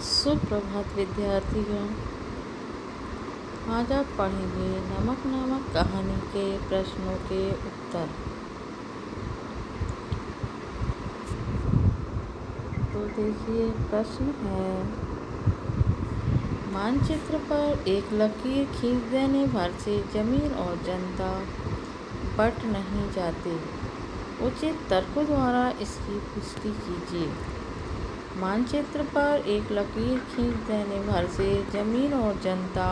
सुप्रभात विद्यार्थियों। आज आप पढ़ेंगे नमक नामक कहानी के प्रश्नों के उत्तर। तो देखिए, प्रश्न है, मानचित्र पर एक लकीर खींच देने भर से जमीन और जनता बट नहीं जाते। उचित तर्क द्वारा इसकी पुष्टि कीजिए। मानचित्र पर एक लकीर खींच देने भर से जमीन और जनता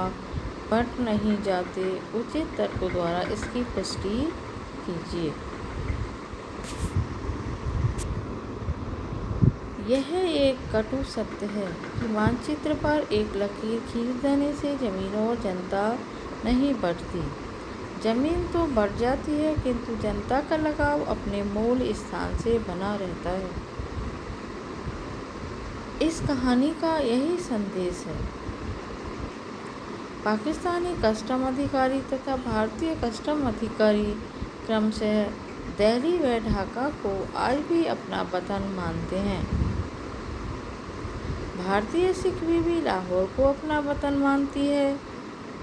बट नहीं जाते। उचित तर्क द्वारा इसकी पुष्टि कीजिए। यह एक कटु सत्य है कि मानचित्र पर एक लकीर खींच देने से जमीन और जनता नहीं बढ़ती। जमीन तो बढ़ जाती है, किंतु जनता का लगाव अपने मूल स्थान से बना रहता है। इस कहानी का यही संदेश है। पाकिस्तानी कस्टम अधिकारी तथा भारतीय कस्टम अधिकारी क्रमशः दिल्ली व ढाका को आज भी अपना वतन मानते हैं। भारतीय सिखी भी लाहौर को अपना वतन मानती है।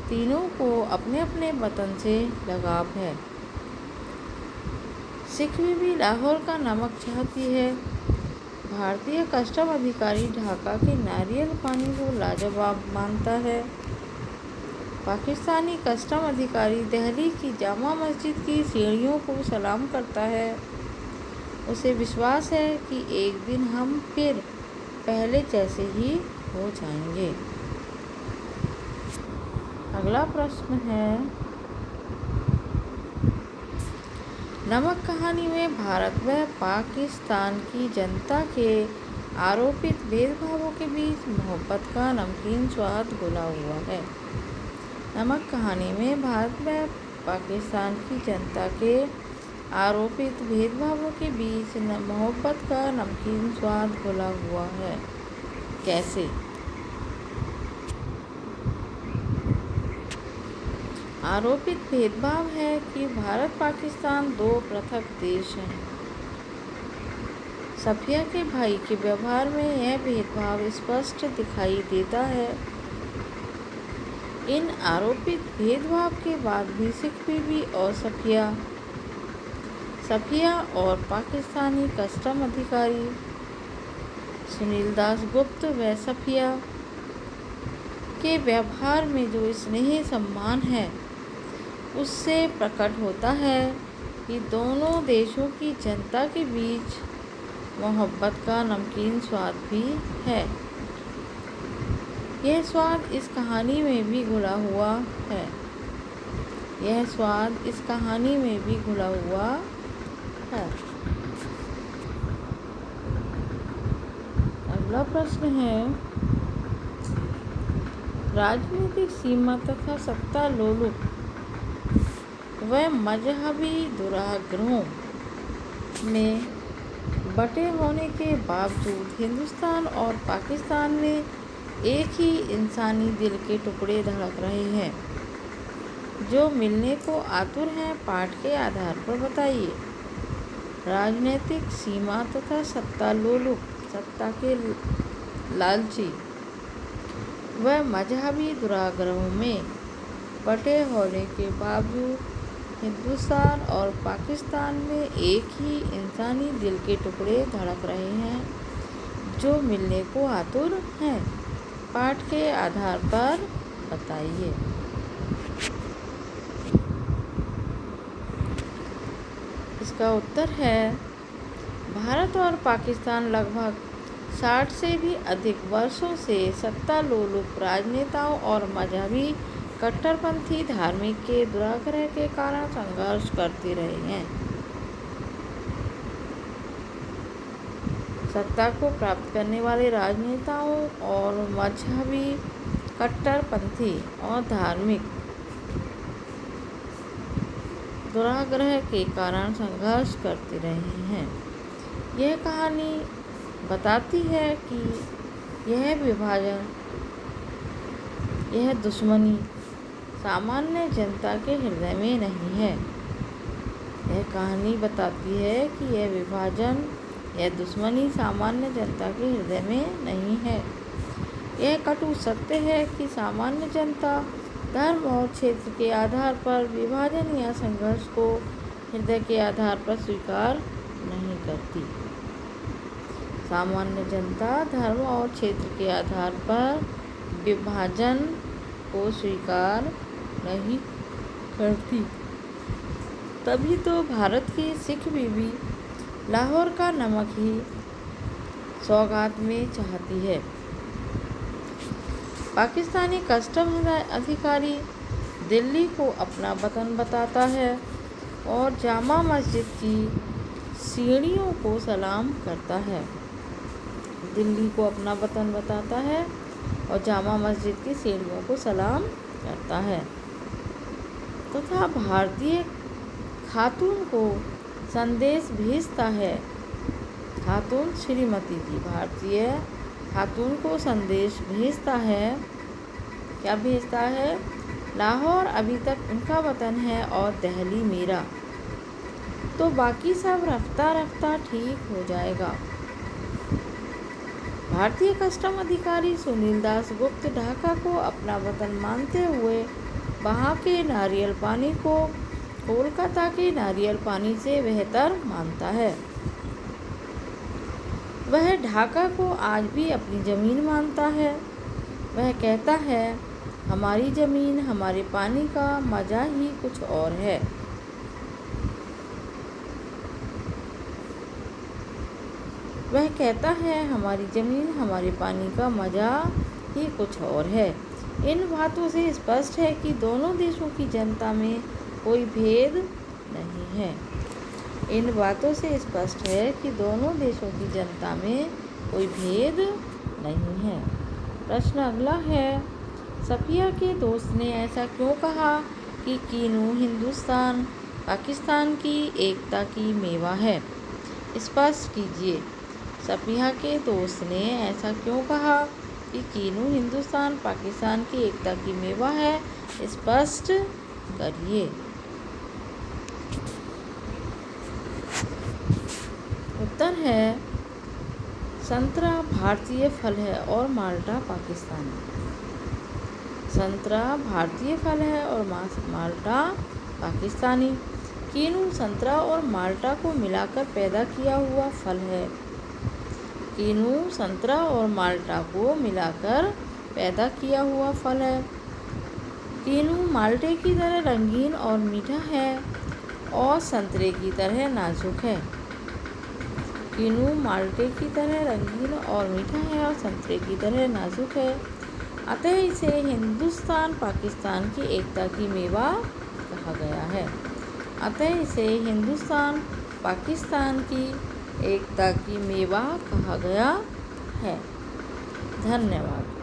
तीनों को अपने अपने वतन से लगाव है। सिखी भी लाहौर का नमक चाहती है। भारतीय कस्टम अधिकारी ढाका के नारियल पानी को लाजवाब मानता है। पाकिस्तानी कस्टम अधिकारी दिल्ली की जामा मस्जिद की सीढ़ियों को सलाम करता है। उसे विश्वास है कि एक दिन हम फिर पहले जैसे ही हो जाएंगे। अगला प्रश्न है, नमक कहानी में भारत व पाकिस्तान की जनता के आरोपित भेदभावों के बीच मोहब्बत का नमकीन स्वाद घुला हुआ है। नमक कहानी में भारत व पाकिस्तान की जनता के आरोपित भेदभावों के बीच मोहब्बत का नमकीन स्वाद घुला हुआ है। कैसे? आरोपित भेदभाव है कि भारत पाकिस्तान दो पृथक देश हैं। सफिया के भाई के व्यवहार में यह भेदभाव स्पष्ट दिखाई देता है। इन आरोपित भेदभाव के बाद भी सिख बीबी और सफिया और पाकिस्तानी कस्टम अधिकारी सुनील दासगुप्त व सफिया के व्यवहार में जो स्नेह सम्मान है, उससे प्रकट होता है कि दोनों देशों की जनता के बीच मोहब्बत का नमकीन स्वाद भी है। यह स्वाद इस कहानी में भी घुला हुआ है। यह स्वाद इस कहानी में भी घुला हुआ है। अगला प्रश्न है, राजनीतिक सीमा तथा सत्ता लोलुप व मजहबी दुराग्रहों में बटे होने के बावजूद हिंदुस्तान और पाकिस्तान में एक ही इंसानी दिल के टुकड़े धड़क रहे हैं, जो मिलने को आतुर हैं। पाठ के आधार पर बताइए। राजनीतिक सीमा तथा सत्ता लोलुप, सत्ता के लालची व मजहबी दुराग्रहों में बटे होने के बावजूद हिंदुस्तान और पाकिस्तान में एक ही इंसानी दिल के टुकड़े धड़क रहे हैं, जो मिलने को आतुर हैं। पाठ के आधार पर बताइए। इसका उत्तर है, भारत और पाकिस्तान लगभग 60 से भी अधिक वर्षों से सत्ता लोलुप राजनेताओं और मजहबी कट्टरपंथी धार्मिक के दुराग्रह के कारण संघर्ष करते रहे हैं। सत्ता को प्राप्त करने वाले राजनेताओं और मजहबी कट्टरपंथी और धार्मिक दुराग्रह के कारण संघर्ष करते रहे हैं। यह कहानी बताती है कि यह विभाजन, यह दुश्मनी सामान्य जनता के हृदय में नहीं है। यह कहानी बताती है कि यह विभाजन, यह दुश्मनी सामान्य जनता के हृदय में नहीं है। यह कटु सत्य है कि सामान्य जनता धर्म और क्षेत्र के आधार पर विभाजन या संघर्ष को हृदय के आधार पर स्वीकार नहीं करती। सामान्य जनता धर्म और क्षेत्र के आधार पर विभाजन को स्वीकार नहीं करती। तभी तो भारत की सिख बीबी लाहौर का नमक ही सौगात में चाहती है। पाकिस्तानी कस्टम अधिकारी दिल्ली को अपना वतन बताता है और जामा मस्जिद की सीढ़ियों को सलाम करता है। दिल्ली को अपना वतन बताता है और जामा मस्जिद की सीढ़ियों को सलाम करता है तथा भारतीय खातून को संदेश भेजता है। खातून श्रीमती जी भारतीय खातून को संदेश भेजता है। क्या भेजता है? लाहौर अभी तक उनका वतन है और दिल्ली मेरा, तो बाकी सब रफ्ता रफ्ता ठीक हो जाएगा। भारतीय कस्टम अधिकारी सुनील दास गुप्त ढाका को अपना वतन मानते हुए वहाँ के नारियल पानी को कोलकाता के नारियल पानी से बेहतर मानता है। वह ढाका को आज भी अपनी ज़मीन मानता है। वह कहता है, हमारी ज़मीन हमारे पानी का मज़ा ही कुछ और है। वह कहता है, हमारी ज़मीन हमारे पानी का मज़ा ही कुछ और है। इन बातों से स्पष्ट है कि दोनों देशों की जनता में कोई भेद नहीं है। इन बातों से स्पष्ट है कि दोनों देशों की जनता में कोई भेद नहीं है। प्रश्न अगला है, सफिया के दोस्त ने ऐसा क्यों कहा कि कीनू हिंदुस्तान पाकिस्तान की एकता की मेवा है? स्पष्ट कीजिए। सफिया के दोस्त ने ऐसा क्यों कहा कि कीनू हिंदुस्तान पाकिस्तान की एकता की मेवा है? स्पष्ट करिए। उत्तर है, संतरा भारतीय फल है और माल्टा पाकिस्तानी। संतरा भारतीय फल है और माल्टा पाकिस्तानी। कीनू संतरा और माल्टा को मिलाकर पैदा किया हुआ फल है। कीनू संतरा और माल्टा को मिलाकर पैदा किया हुआ फल है। कीनू माल्टे की तरह रंगीन और मीठा है और संतरे की तरह नाजुक है। कीनू माल्टे की तरह रंगीन और मीठा है और संतरे की तरह नाजुक है, अतः इसे हिंदुस्तान पाकिस्तान की एकता की मेवा कहा गया है। अतः इसे हिंदुस्तान पाकिस्तान की एकता की मेवा कहा गया है। धन्यवाद।